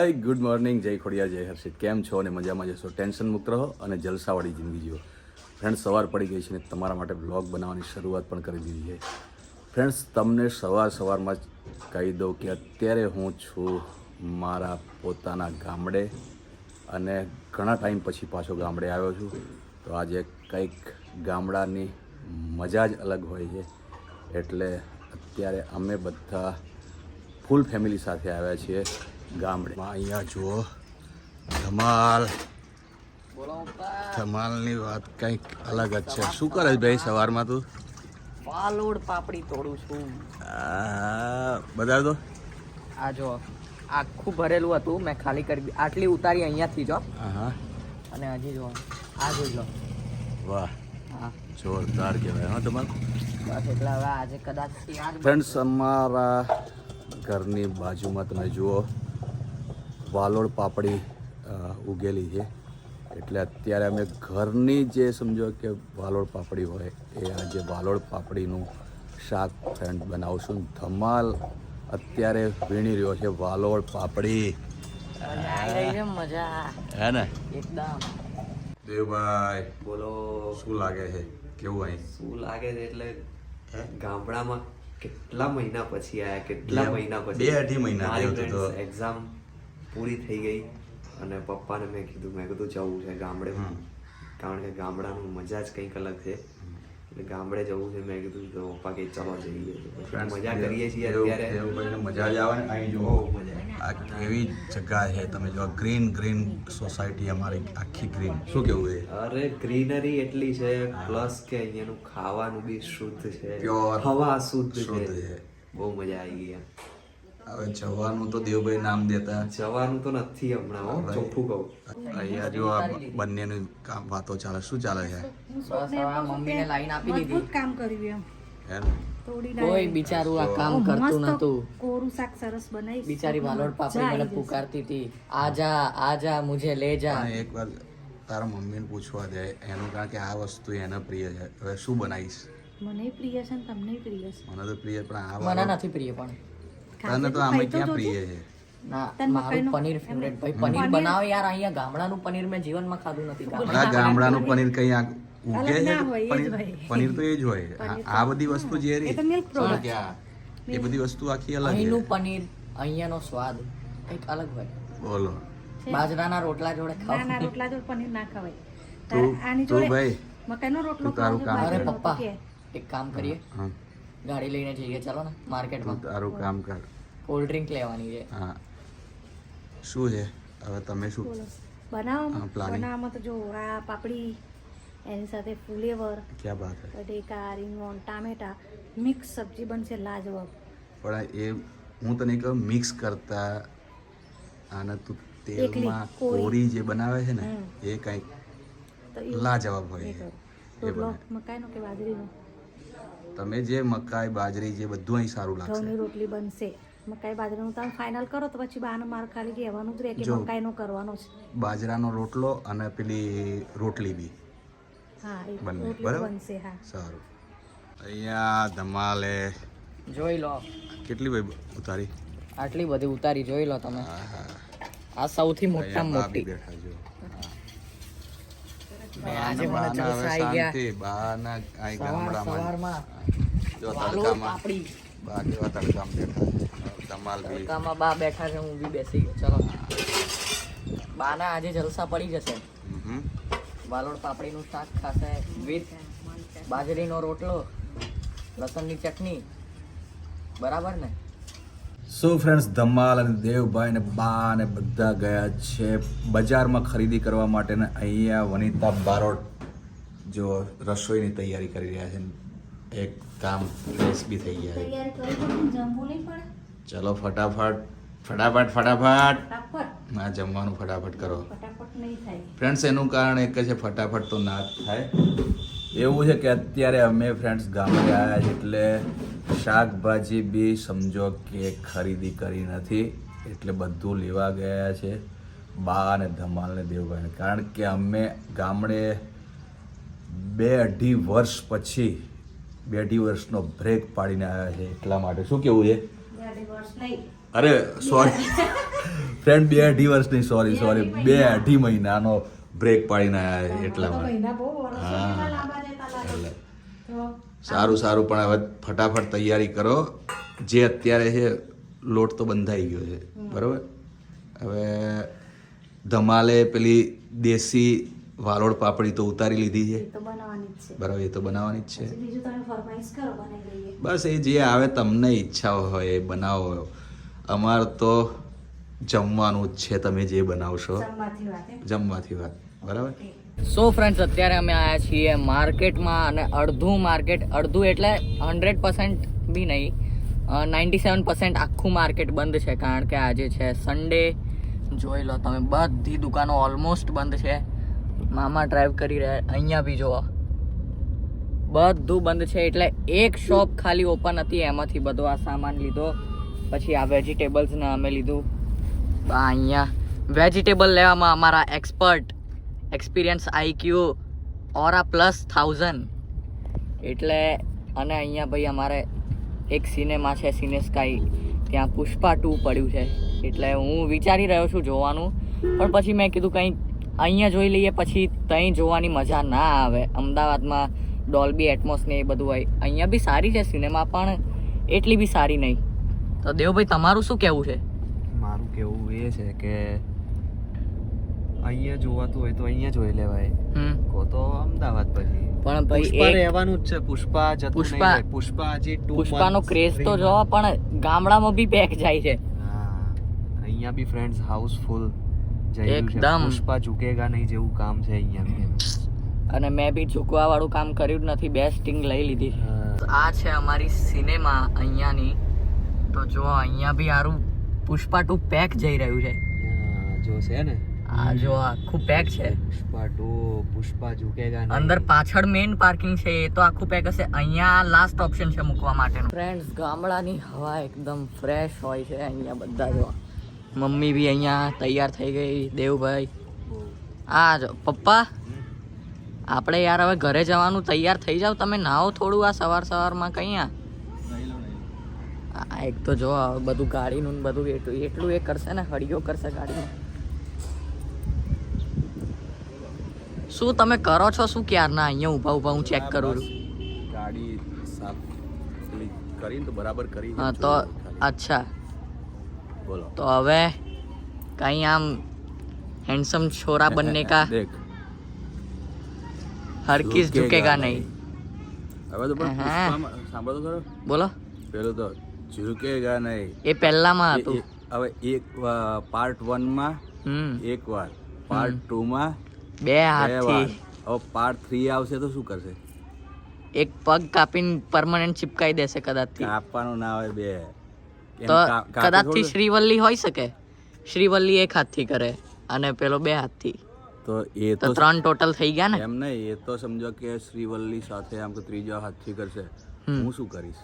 Hi good morning, જય ખોડિયાર, જય હર્ષિત. કેમ છો અને મજામાં જશો? ટેન્શન મુક્ત રહો અને જલસાવાળી જિંદગી જીવો. ફ્રેન્ડ્સ, સવાર પડી ગઈ છે ને તમારા માટે બ્લોગ બનાવવાની શરૂઆત પણ કરી દીધી છે. ફ્રેન્ડ્સ, તમને સવારમાં જ કહી દઉં કે અત્યારે હું છું મારા પોતાના ગામડે અને ઘણા ટાઈમ પછી પાછો ગામડે આવ્યો છું. તો આજે કંઈક ગામડાની મજા જ અલગ હોય છે. એટલે અત્યારે અમે બધા ફૂલ ફેમિલી સાથે આવ્યા છીએ ગામડે. અહીંયા જુઓ ધમાલની વાત કંઈક અલગ જ છે. શું કરે છે ભાઈ સવારમાં તું? વાલોડ પાપડી તોડું છું. બધા તો આ જો આખું ભરેલું હતું, મેં ખાલી કરી આટલી ઉતારી અહીંયાથી જો. હા, અને હજી જો આ જોઈ લો. વાહ, હા જોરદાર કહેવાય. હા તમારું બસ એટલે હવે આજે કદાચ ફ્રેન્ડ્સ, અમારા ઘરની બાજુમાં તમે જુઓ વાલોડ પાપડી ઉગેલી છે. એટલે અત્યારે અમે ઘરની જે સમજો કે વાલોડ પાપડી હોય એ આજે વાલોડ પાપડીનું શાક ફ્રેન્ડ બનાવશું. ધમાલ અત્યારે વીણી રહ્યો છે વાલોડ પાપડી. મજા આવી રહી છે, મજા હે ને એકદમ. દેવભાઈ બોલો. શું લાગે છે? કેવું અહીં શું લાગે છે એટલે ગામડામાં કેટલા મહિના પછી આયા, કેટલા મહિના પછી. 2-2.5 મહિના થયો તો એક્ઝામ પૂરી થઈ ગઈ અને પપ્પાને મેં કીધું જવું છે ગામડે. કારણ કે ગામડાનું મજા જ કંઈક અલગ છે. એટલે ગામડે જવું છે. મેં કીધું તો પપ્પા કે ચલો જઈએ. પછી મજા કરીએ છીએ અત્યારે. મજા જ આવે ને. અહીં જુઓ બહુ મજા આવે. આ કેવી જગ્યા છે. તમે જો ગ્રીન સોસાયટી અમારી આખી ગ્રીન. શું કેવું છે? અરે ગ્રીનરી એટલી છે, પ્લસ કે અહીંયાનું ખાવાનું બી શુદ્ધ છે, Pure. હવા શુદ્ધ શુદ્ધ છે. છે. બહુ મજા આવી ગઈ. હવે જવાનું તો દેવભાઈ નામ દેતા. જવાનું તો નથી હમણાં, હો ચોખ્ખું કહું. અહીંયા જો આ બંનેની વાતો ચાલે. શું ચાલે છે? બસ હવે મમ્મીને લાઈન આપી દીધી. કામ કર્યું હે ને? કોઈ બિચારું આ કામ કરતું નતું. કોરું શાક સરસ બનાવી. બિચારી વાલોડ પાપડી મને પુકારતી હતી, આજા મુझे લે જા. પણ એક વાર તારા મમ્મીને પૂછવા દે એનું, કારણ કે આ વસ્તુ એને પ્રિય છે. હવે શું બનાવીશ? મને પ્રિય છે ને તમને પ્રિય છે. મને તો પ્રિય, પણ આ મને નથી પ્રિય પણ તને તો આમે ક્યાં પ્રિય છે? ના, મારું પનીર ફેવરેટ ભાઈ. પનીર બનાવે યાર. અહીંયા ગામડાનું પનીર મેં જીવનમાં ખાધું નથી. આ ગામડાનું પનીર કઈ આ ઉગે છે? ના હોય, એ જ પનીર હોય. પનીર તો એ જ હોય. આ બધી વસ્તુ જે રહી એ તો milk product. કે આ એ બધી વસ્તુ આખી અલગ અહીંનું છે. પનીર, અહીંયાનો સ્વાદ કંઈક અલગ હોય. બોલો બાજરાના રોટલા જોડે નાના ખાવ. રોટલા જોડે પનીર ના ખવાય. તું આની તું જોડે ભાઈ મકાઈનો રોટલો તું તારું ખાવો, કામ અરે કર. બાજરાનો પપ્પા, કે. એક કામ કરીએ, હા, ગાડી લઈને જઈએ ચાલો ને તું માર્કેટમાં. તારું કામ કર. કોલ્ડ ડ્રિંક લેવાની છે. હા, શું છે હવે? તમે શું બોલો. હા, બનાવવામાં planning. બનાવવામાં તો જો આ પાપડી, એની સાથે ફુલેવર, ક્યાં વાત છે? બટેકા, રીંગણ, ટામેટા, મિક્સ સબ્જી બનશે લાજવાબ. પણ એ હું તને કહું, મિક્સ કરતા આને તું તેલમાં કોરી. કોરી જે બનાવે છે ને એ કંઈક તો એ લાજવાબ હોય એ છે. કરો. એ રોટલો બને. મકાઈનો કે બાજરીનો? તમે જે મકાઈ બાજરી જે બધું અહીં સારું લાગશે. ઘઉંની રોટલી બનશે. મકાઈ બાજરાનું તમે ફાઇનલ કરો તો પછી બાને મારે ખાલી કહેવાનું જ રહે કે જો. મકાઈનો કરવાનો છે. બાજરાનો રોટલો અને પેલી રોટલી બી હા, એ બંને, રોટલી બરાબર? બનશે. હા, સારું. અહીંયા ધમાલે જોઈ લો, કેટલી ભાઈ ઉતારી? આટલી બધી ઉતારી જોઈ લો તમે. આહા. આ સૌથી મોટા અહીંયા બા બી મોટી. બેઠા જો. મેં આજે મને બાના હવે જલસા આવી ગયા. શાંતિ. બાના આ ગામડામાં સવારમાં જો વાલોડ તડકામાં પાપડી. બા કેવા તડકામાં બેઠા છે. ધમાલ બી તડકામાં બા બેઠા છે, હું બી બેસી ગયો. ચલો, બાના આજે જલસા પડી જશે. હમ. વાલોડ પાપડીનું શાક ખાશે વિથ બાજરીનો રોટલો, લસણની ચટણી. બરાબર ને? સો ફ્રેન્ડ્સ, ધમાલ અને દેવભાઈ ને બા ને બધા ગયા છે બજારમાં ખરીદી કરવા માટે ને અહીંયા વનિતા બારોટ જો રસોઈની તૈયારી કરી રહ્યા છે. એક કામ ફ્રેશ બી થઈ ગયા છે. તૈયાર કરી દો, જમવું નહીં પડે. ચલો ફટાફટ. ફટાફટ આ જમવાનું ફટાફટ કરો. ફટાફટ નહીં થાય. ફ્રેન્ડ્સ, એનું કારણ એક જ છે, ફટાફટ તો ના જ થાય. એવું છે કે અત્યારે અમે ફ્રેન્ડ્સ ગામડે આવ્યા છે એટલે શાકભાજી બી સમજો કે ખરીદી કરી નથી. એટલે બધું લેવા ગયા છે બા અને ધમાલ ને દેવભાઈને. કારણ કે અમે ગામડે 2-2.5 વર્ષ પછી 2-2.5 વર્ષનો બ્રેક પાડીને આવ્યા છે. એટલા માટે શું કેવું છે? અરે સોરી ફ્રેન્ડ 2.5 વર્ષ નહીં, સોરી 2.5 મહિનાનો બ્રેક પાડીને આવ્યા એટલામાં. એટલે સારું પણ હવે ફટાફટ તૈયારી કરો. જે અત્યારે છે લોટ તો બંધાઈ ગયો છે બરાબર. હવે ધમાલે પેલી દેશી વાલોડ પાપડી તો ઉતારી લીધી છે તો બનાવવાની જ છે. બરાબર, એ તો બનાવવાની જ છે. બીજું તમે ફરમાઈશ કરો, બનાવી દઈએ. બસ એ જે આવે તમને ઈચ્છા હોય એ બનાવો. અમાર તો જમવાનું જ છે, તમે જે બનાવશો જમવાથી વાત એમ? જમવાથી વાત બરાબર. સો ફ્રેન્ડ્સ, અત્યારે અમે આવ્યા છીએ માર્કેટમાં, અને અડધું માર્કેટ, અડધું એટલે 100% બી નહીં, 97% આખું માર્કેટ બંધ છે, કારણ કે આજે છે સન્ડે. જોઈ લો તમે, બધી દુકાનો ઓલમોસ્ટ બંધ છે. મામા ડ્રાઈવ કરી રહ્યા, અહીંયા બી જુઓ બધું બંધ છે. એટલે એક શોપ ખાલી ઓપન હતી, એમાંથી બધો આ સામાન લીધો. પછી આ વેજીટેબલ્સને અમે લીધું. અહીંયા વેજીટેબલ લેવામાં અમારા એક્સપર્ટ, એક્સપિરિયન્સ IQ ઓરા +1000. એટલે અને અહીંયા ભાઈ અમારે એક સિનેમા છે, સિનેસ્કાય, ત્યાં પુષ્પા 2 પડ્યું છે. એટલે હું વિચારી રહ્યો છું જોવાનું, પણ પછી મેં કીધું કંઈ અહીંયા જોઈ લઈએ, પછી ત્યાં જોવાની મજા ના આવે. અમદાવાદમાં ડોલ્બી એટમોસ ને એ બધું હોય, અહીંયા બી સારી છે સિનેમા, પણ એટલી બી સારી નહીં. તો દેવભાઈ, તમારું શું કહેવું છે? મારું કેવું એ છે કે અહીંયા જોવાતું હોય તો અહીંયા જોઈ લેવાય, કો તો અમદાવાદ પછી. પણ ભાઈ પુષ્પા રહેવાનું જ છે, પુષ્પા જતું નહીં પુષ્પા- રહે. પુષ્પા હજી 2 પુષ્પાનો ક્રેઝ તો જોવો, પણ ગામડામાં બી પેક જાય છે. હા, અહીંયા બી ફ્રેન્ડ્સ હાઉસફુલ જઈ રહ્યું છે. એકદમ. પુષ્પા ઝુકેગા નહીં જેવું કામ છે અહીંયા બી. અને મેં બી ઝૂકવા વાળું કામ કર્યું જ નથી, બે સ્ટિંગ લઈ લીધી. આ છે અમારી સિનેમા અહીંયાની. તો જો અહીંયા બી સારું પુષ્પા 2 પેક જઈ રહ્યું છે. જો છે ને, આ જો આખું પેક છે. પુષ્પા 2, પુષ્પા ઝુકેગા નહીં. અંદર પાછળ મેઇન પાર્કિંગ છે, એ તો આખું પેક હશે. અહીંયા લાસ્ટ ઓપ્શન છે મૂકવા માટેનું. ફ્રેન્ડ્સ, ગામડાની હવા એકદમ ફ્રેશ હોય છે અહીંયા. બધા જો મમ્મી બી અહીંયા તૈયાર થઈ ગઈ, દેવભાઈ. આ જો પપ્પા, આપણે યાર હવે ઘરે જવાનું, તૈયાર થઈ જાવ. તમે નાહો થોડું આ સવારમાં કઈ. આ એક તો જો બધું ગાડીનું ને બધું એટલું એ કરશે ને, હળિયો કરશે ગાડીમાં. શું તમે કરો છો? શું ક્યાર ના અહીંયા ઊભા હું ચેક કરું છું. ગાડી સાફ કરીને તો બરાબર કરી. હા તો અચ્છા, બોલો. તો હવે કहीं આમ हैंडसम छोरा बनने का દેખ हर किस झुकेगा नहीं. હવે તો પણ હા. પુષ્પામાં સાંભળો તો ખરો, બોલો, પેલું તો ઝુકેગા નહીં. એ પહેલામાં હતું. હવે એક પાર્ટ 1 માં એક વાર, પાર્ટ 2 માં 2 2 હાથથી વાર. હવે પાર્ટ 3 આવશે તો શું કરશે? એક પગ કાપીને પરમનન્ટ ચિપકાઈ દેશે કદાચથી. કાપવાનું ના હોય બે. એમ તો કાપે કદાચથી થોડું? શ્રીવલ્લી હોઈ શકે. શ્રીવલ્લી એક હાથથી કરે અને પેલો 2 હાથથી, તો એ તો 3 ટોટલ થઈ ગયા ને. એમ નહીં, એ તો સમજો કે શ્રીવલ્લી સાથે આમ કે ત્રીજા હાથથી કરશે. હું શું કરીશ?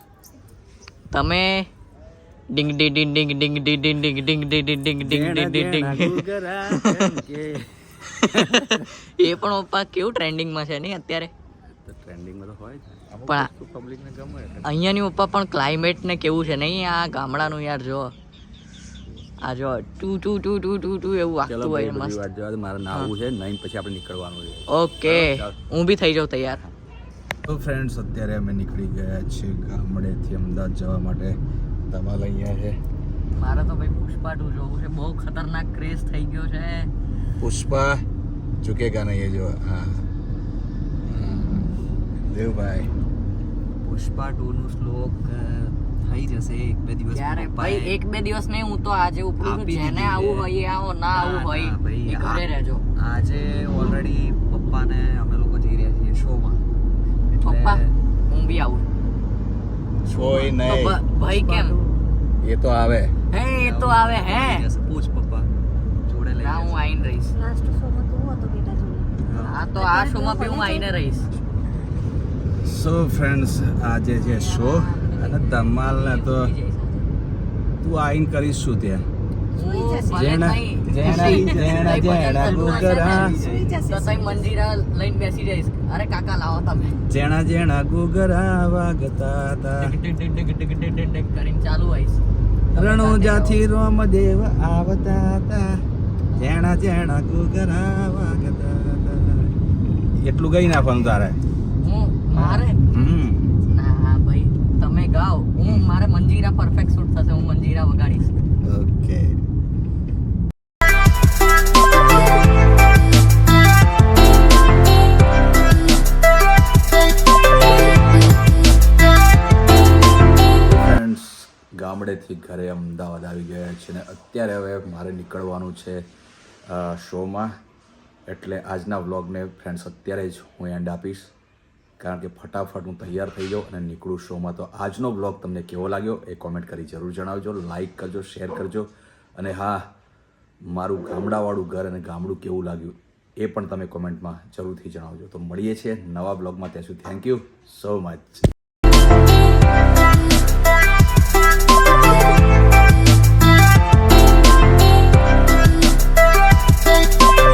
તમે ડિંગ ડિંગ ડિંગ ડિંગ ડિંગ ડિંગ ડિંગ ડિંગ ડિંગ ડિંગ ડિંગ ડિંગ ડિંગ ડિંગ ડિંગ. એ પણ પપ્પા કેવું ટ્રેન્ડિંગમાં છે નહીં અત્યારે. ટ્રેન્ડિંગમાં તો હોય જ. પણ પબ્લિકને ગમે એટલે. અહીંયાની પપ્પા પણ ક્લાઇમેટ ને કેવું છે નહીં, આ ગામડાનું યાર જો. આ જો ટુ ટુ ટુ ટુ ટુ ટુ એવું ચલો વાગતું ભાઈ, હોય બધી મસ્ત. વાત જવા દે, મારે નાવું છે, નહીં પછી આપણે નીકળવાનું છે. ઓકે, હું બી થઈ જાઉં તૈયાર. તો ફ્રેન્ડ્સ, અત્યારે અમે નીકળી ગયા છીએ ગામડેથી અમદાવાદ જવા માટે. ધમાલ અહીંયા છે. મારે તો ભાઈ પુષ્પા 2 જોવું છે, બહુ ખતરનાક ક્રેઝ થઈ ગયો છે. પુષ્પા ઝુકેગા નહીં, એ જો. હા દેવભાઈ, પુષ્પા 2 નું શ્લોક થઈ જશે 1-2 દિવસ. ત્યારે ભાઈ 1-2 દિવસ નહીં, હું તો આજે ઉપડું છું. આપી જેને દીધી આવું છે. હોય એ આવો, ના આવું ના, હોય ના, ભાઈ, એ ઘરે રહેજો. આજે ઓલરેડી પપ્પાને અમે લોકો જઈ રહ્યા છીએ શોમાં. પપ્પા, હું બી આવું. કોઈ તો નહીં, ભાઈ કેમ? એ તો આવે. હે એ તો આવે હે. પૂછ પપ્પા જોડે લઈ ના, હું આઈને રહીશ. લાસ્ટ શોમાં તો હું હતો બેટા જોડે. આ તો આ શોમાં બી હું આઈને રહીશ. સો ફ્રેન્ડ્સ, આજે છે શો અને ધમાલને તો તું આઈન કરીશ શું ત્યાં? હું ભલે જેને નહીં. જેણા જેણા ગુગરા સુઈ જશે, તો તઈ મંજીરા લઈને બેસી જઈશ. અરે કાકા લાવો તમે. જેણા જેણા ગુગરા વાગતા હતા કરીને ચાલુ હોઈશ. રણુજાથી રોમદેવ આવતા હતા જેણા જેણા ગુગરા વાગતા હતા. એટલું ગઈ નાખવાનું તારે. મારે ના ભાઈ તમે ગાઓ, મારે મંજીરા પરફેક્ટ શૂટ થશે, હું મંજીરા વગાડીશ. ઓકે ફ્રેન્ડ્સ, ગામડેથી ઘરે અમદાવાદ આવી ગયા છે ને અત્યારે હવે મારે નીકળવાનું છે શોમાં. એટલે આજના વ્લોગને ફ્રેન્ડ્સ અત્યારે જ હું એન્ડ આપીશ, કારણ કે ફટાફટ હું તૈયાર થઈ જાઉં અને નીકળું શોમાં. તો આજનો વ્લોગ તમને કેવો લાગ્યો એ કોમેન્ટ કરી જરૂર જણાવજો, લાઇક કરજો, શેર કરજો, અને હા, મારું ગામડાવાળું ઘર અને ગામડું કેવું લાગ્યું એ પણ તમે કોમેન્ટમાં જરૂરથી જણાવજો. તો મળીએ છીએ નવા બ્લોગમાં, ત્યાં સુધી થેન્ક યુ સો મચ.